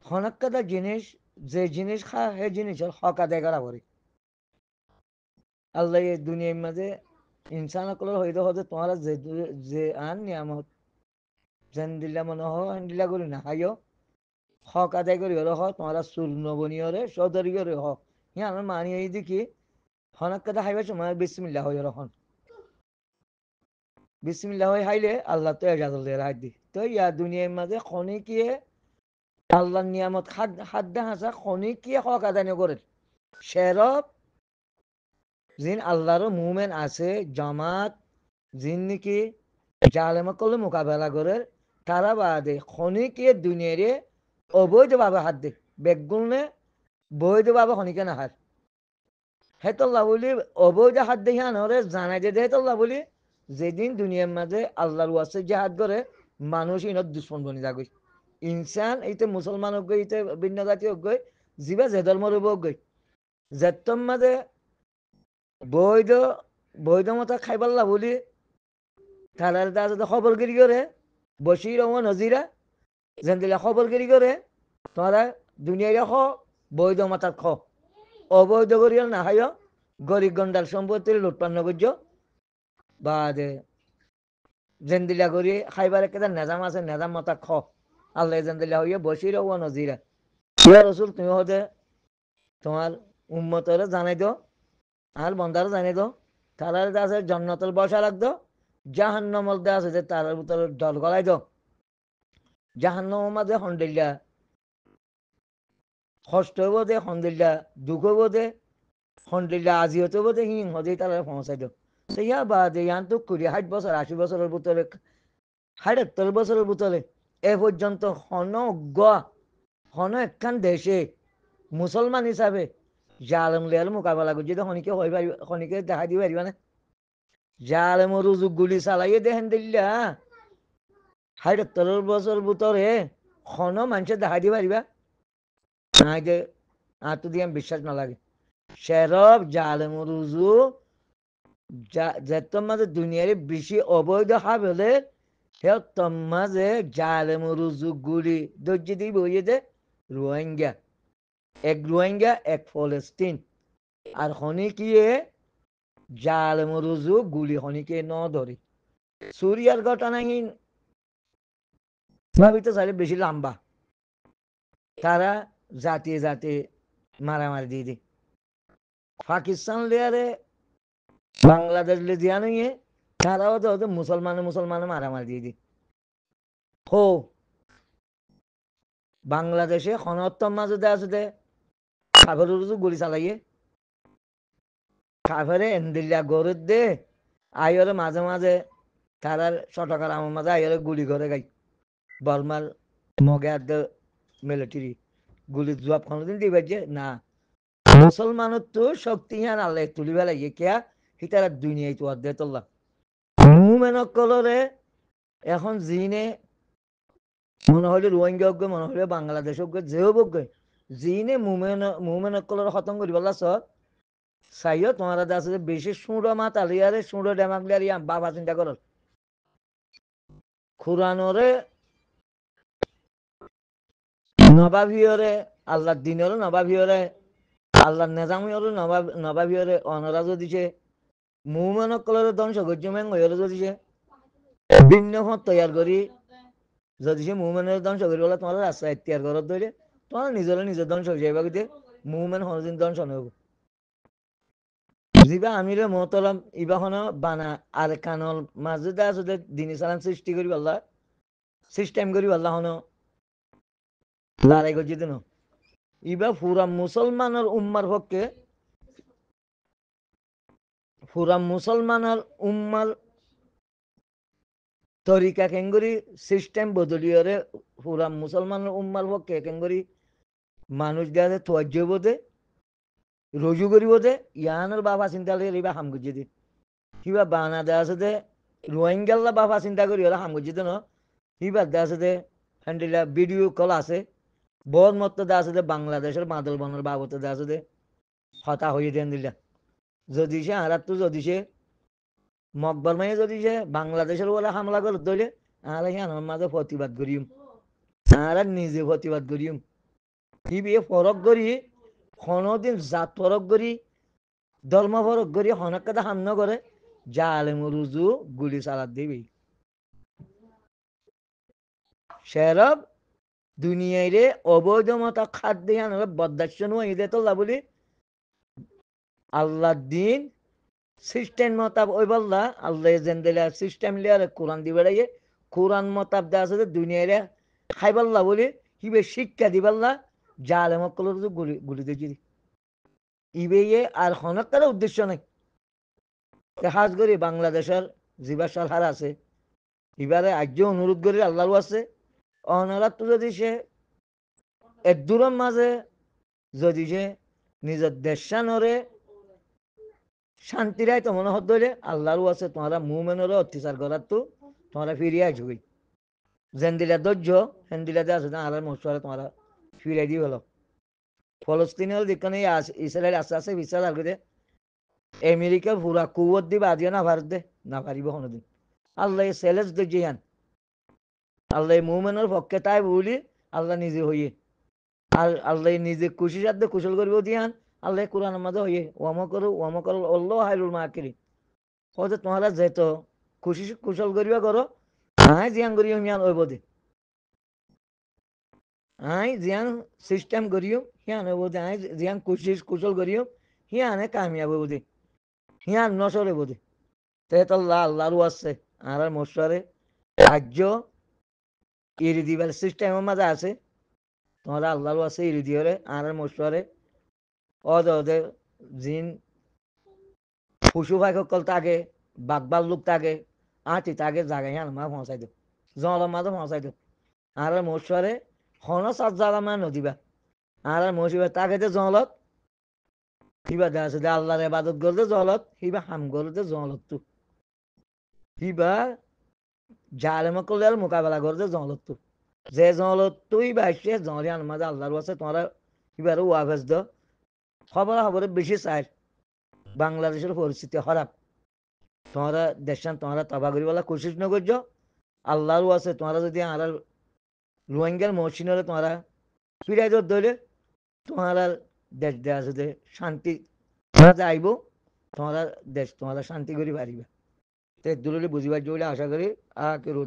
হনক্কাটা জিনিস যে জিনিস খা সেই জিনিসের হক আদায় করা করে আল্লাহ এই দুনিয়ার মাঝে ইনসান সকলের হইতে হতে তোমার যে আন নিয়ামত যেন দিল্লা মনে হেন দিল্লা করি না হাইও হক আদায় করি হলে তোমার চুল নবনী হরে সদরি করে আমার মানি এই দেখি হনক্কাটা হাইবার সময় বিসমিল্লাহ হয়ে রহন বিসমিল্লাহ হয়ে হাইলে আল্লাহ তো এজাজল দিয়ে হাত দি তো ইয়া দুনিয়ার মাঝে খনিকিয়ে আল্লাহর নিয়ামত হাদ্দা হাসা খনিকিয়ে হক আদায় করে শেরব জিন আল্লাহর মুমেন আছে জামাত জিন নাকি জালেমা করলে মোকাবেলা করে তারা বাদে খনিকে দুনিয়ারে অবৈধভাবে হাত দে বেগুনে বৈধভাবে খনিকে না হাত হেতল্লা বলি অবৈধ হাত দেখে আনরে জানাই যে হেতল্লা বলি যেদিন দুনিয়ার মাঝে আল্লাহর ওয়াসে যে হাত করে মানুষ ইনত দুশ্মন বনি যাগই ইনসান এইতে মুসলমান হোক গই এইতে ভিন্ন জাতি হোক গই জিবা যে ধর্মের হোক গই যেতম মাঝে বৈধ বৈধ মতো খাইবাল্লা বলি তারার দা যদি খবরগিরি করে বসির ও নজিরা যেন দিলে খবরগিরি করে তোমরা দুনিয়ায় খ বৈধ মাতার খ অবৈধ করিয়া না হাই গরিব গন্ডার সম্পত্তির লুটপান্ন করছ বা যেন দিলা করি খাইবার একটা নেজাম আছে নেজাম মাতা খ আল্লাহ যেন দিলা হইয়া বসির ও নজিরা ইয়া রসুল তুমি হতে তোমার উম্মতরে জানাই দাও আর বন্দারে জানাই দাও তারা আছে জন্নতল বসা রাখতো জাহান্নমল দেওয়া আছে যে তার ভিতরে জল গলাই দাও জাহান্নম মাঝে হন্ডিল্লা কষ্ট হইব দে হন্দিল্লা দুঃখ হইব দে হন্দিল্লা আজি হতে হইব দে হিং হদে তারা পৌঁছাই দাও তো ইয়া বাদে ইয়ান তো 20-60 বছর 80 বছরের ভিতরে 70 বছরের ভিতরে এ পর্যন্ত হন একখান দেশে মুসলমান হিসাবে জালেম লিয়ার মোকাবেলা করছে তো হনিকে হই পারিব হনিকে দেখা দিব পারিবা না জালেমর রুজুক গুলি চালাইয়ে দেখেন দিল্লা 70 বছর ভিতরে হন মানুষের দেখা দিব পারিবা নাই যে আর তো দিয়ে বিশ্বাস না লাগে শেরব জালেমর রুজু যেত মাঝে দুনিয়ার বেশি অবৈধ হাবেলে সে মাঝে জালেমর রুজু গুলি ধৈর্য দিয়ে বইয়ে দে রোহিঙ্গা এক রোহিঙ্গা এক ফলস্তিন আর হনিকিয়ে জালেমর রুজু গুলি হনিকে ন ধরে সুরিয়ার ঘটনাহীন ভাবিতে চাইলে বেশি লম্বা তারা জাতিয়ে জাতিয়ে মারামারি দিয়ে দিই পাকিস্তান লেয়ারে বাংলাদেশ লে দিয়া নিয়ে তারাও তো মুসলমানে মারামারি দিয়ে দিই হো বাংলাদেশে খনত্তম মাঝে দেওয়া আছে কাফের গুলি চালাইয়ে কাফেরে এন্দিল্লা গরুর দে আইরে মাঝে মাঝে তারার চটকার আমার মাঝে আইরে গুলি করে গাই বর্মার মগে আর মিলিটারি গুলি জবাব কোনোদিন দিবে যে না মুসলমানের তো শক্তিহান আল্লাহ তুলি বেলাইয়ে কেয়া হিতারা দুনিয়ায় তো অর্ধে তোল্লা মুমেনক কলরে এখন জিনে মনে হলে রোহিঙ্গা হোক মনে হলে বাংলাদেশ হোক যেও হোক জিনে মুমেনক কলরে খতম করি বললা সব চাইও তোমার আছে যে বেশি সুঁড়ো মাতালি আরে সুঁড়ো ডেমাগলি আর বাবা চিন্তা করো খুরানোরে নবাবিয়রে আল্লাহর দিনেরও নবাবিয়রে আল্লাহর নেজামিয়রে নবাবিয়রে অনরাজও দিছে মুমেনক কলরে ধ্বংস করছে মেং হইরে দিছে ভিন্ন হত তৈয়ার করি যদি সে মুভমেন্টের ধ্বংস করি বলে তোমার রাস্তা এখতিয়ার করত ধরে তোমার নিজের ধ্বংস হয়ে যাবে কিন্তু মুভমেন্ট হনদিন ধ্বংস নহব যিবা আমিরে মহতরম ইবাহন বানা আর কানল মাজুদা আসলে দিনী সালাম সৃষ্টি করি আল্লাহ সিস্টেম করি আল্লাহ হন লড়াই করছি দিন ইবা পুরা মুসলমানের উম্মার পক্ষে পুরা মুসলমানের উম্মার তরিকা কেঙ্গুরি সিস্টেম বদলিয়রে পুরা মুসলমানের উম্মার পক্ষে কেঙ্গুরি মানুষ দেওয়া তোয়াজ্য বোধে রজু করিব দে ইয়ানোর বাবা চিন্তা করি এবার হাম গুজি দি কিবা বানা দেওয়া আছে দে রোহিঙ্গাল্লা বাবা চিন্তা করি ওরা হাম গুজি দে ন কিবা দেওয়া আছে দে হ্যান্ডিলা ভিডিও কল আছে বর মত দেওয়া আছে দে বাংলাদেশের বাদল বনের বাবত দেওয়া আছে দে হতা হয়ে দেন দিলা যদি সে আর তো যদি সে মকবর মাইয়ে যদি সে বাংলাদেশের বলে হামলা করে ধরে আর আমার মাঝে প্রতিবাদ করিম আর নিজে প্রতিবাদ করিম ইবে ফরক করি কোনোদিন জাত ফরক করি ধর্ম ফরক করি হনকাদা হামনা করে জালেম রুজু গুলি চালাত দিবি শেরব দুনিয়ারে অবৈধ মত খাদ্য বদাস্য নুয়ে তো বলি আল্লাহ দিন সিস্টেম মতাব ওই বললা আল্লাহ জেন্দেলা সিস্টেম লিয়ার কোরআন দিবে কোরআন মতাব দা আছে দুনিয়ারে খাইবাল্লা বলি হিবে শিক্ষা দিবাল্লা জালেম কলর গুলি গুলি দিয়ে ইবে আর হনকার উদ্দেশ্য নাই হাজ করি বাংলাদেশের জিবা সরকার আছে এবারে আজ্য অনুরোধ করি আল্লাহর আছে অনারাত যদি সে এক দূরের মাঝে যদি সে নিজের দেশানরে শান্তিরাই তো মনে হলে আল্লাহরও আছে তোমারা মুমেনেরও অত্যাচার করার তো তোমরা ফিরিয়ে আসবে জেন্দিলা ধৈর্য হেন্দিলাতে আছে না আল্লাহর মশারে তোমরা ফিরে দিয়ে হলো ফলস্তিনের যেখানে ইসরায়েল আস্তে আস্তে বিচার আর করে আমেরিকা পুরা কুয়ত দিবে আজিও না ভারত দে না পারিব কোনোদিন আল্লাহ সেলেস ধৈর্যান আল্লাহ মুমেনের পক্ষে তাই বলি আল্লাহ নিজে হইয়ে আর আল্লাহ নিজে খুশি সাধ্য কুশল করব দিয়ান আল্লাহ কোরআনের মাঝে হইয়ে ওয়াম করো অল্লাহ হাইরুল মাকিরি হয়তো তোমরা যেত খুশি কুশল করিবা করো আই জিয়ান করিও মিয়ান ওই বদে আই জিয়ান সিস্টেম করিও হিয়ান ওই বদে আই জিয়ান খুশি কুশল করিও হিয়ানে কামিয়াব বদে হিয়ান নসরে বদে তেত আল্লাহ আল্লাহরও আছে আর মশারে রাজ্য ইরি দিবার সিস্টেমের মাঝে আছে তোমরা আল্লাহরও আছে ইরি দিওরে আর মশারে ওদের জিন পশু ভাই সকল তাকে বাঘ লোক তাকে আটি তাকে জাগাই হান মা পৌঁছাই দেব জলের মাঝে পৌঁছাই দেব আর মশারে হন সাত জায়গা মা নদীবা আর মশিবা তাকে যে জলত হিবা দেখা আছে আল্লাহর ইবাদত করলে জলত হিবা হাম করলে জলত তো হিবা জালেমা করলে আর মোকাবেলা করতে জলত তো যে জলত তুই বাইসে জলিয়ান মাঝে আল্লাহর আছে তোমরা হিবার ওয়াফেজ দ খবরে বেশি চাই বাংলাদেশের পরিস্থিতি খারাপ তোমরা দেশান তোমরা তবা করিবলা কোশিশ নকরছ আল্লাহরও আছে তোমরা যদি আর রোহিঙ্গার মহসিনরে তোমরা ফিরাই ধরলে তোমরা দেশ দেশ আছে শান্তি আইব তোমরা দেশ তোমরা শান্তি করি পারিবা তো দূরে বুঝিবার জন্য আশা করি আ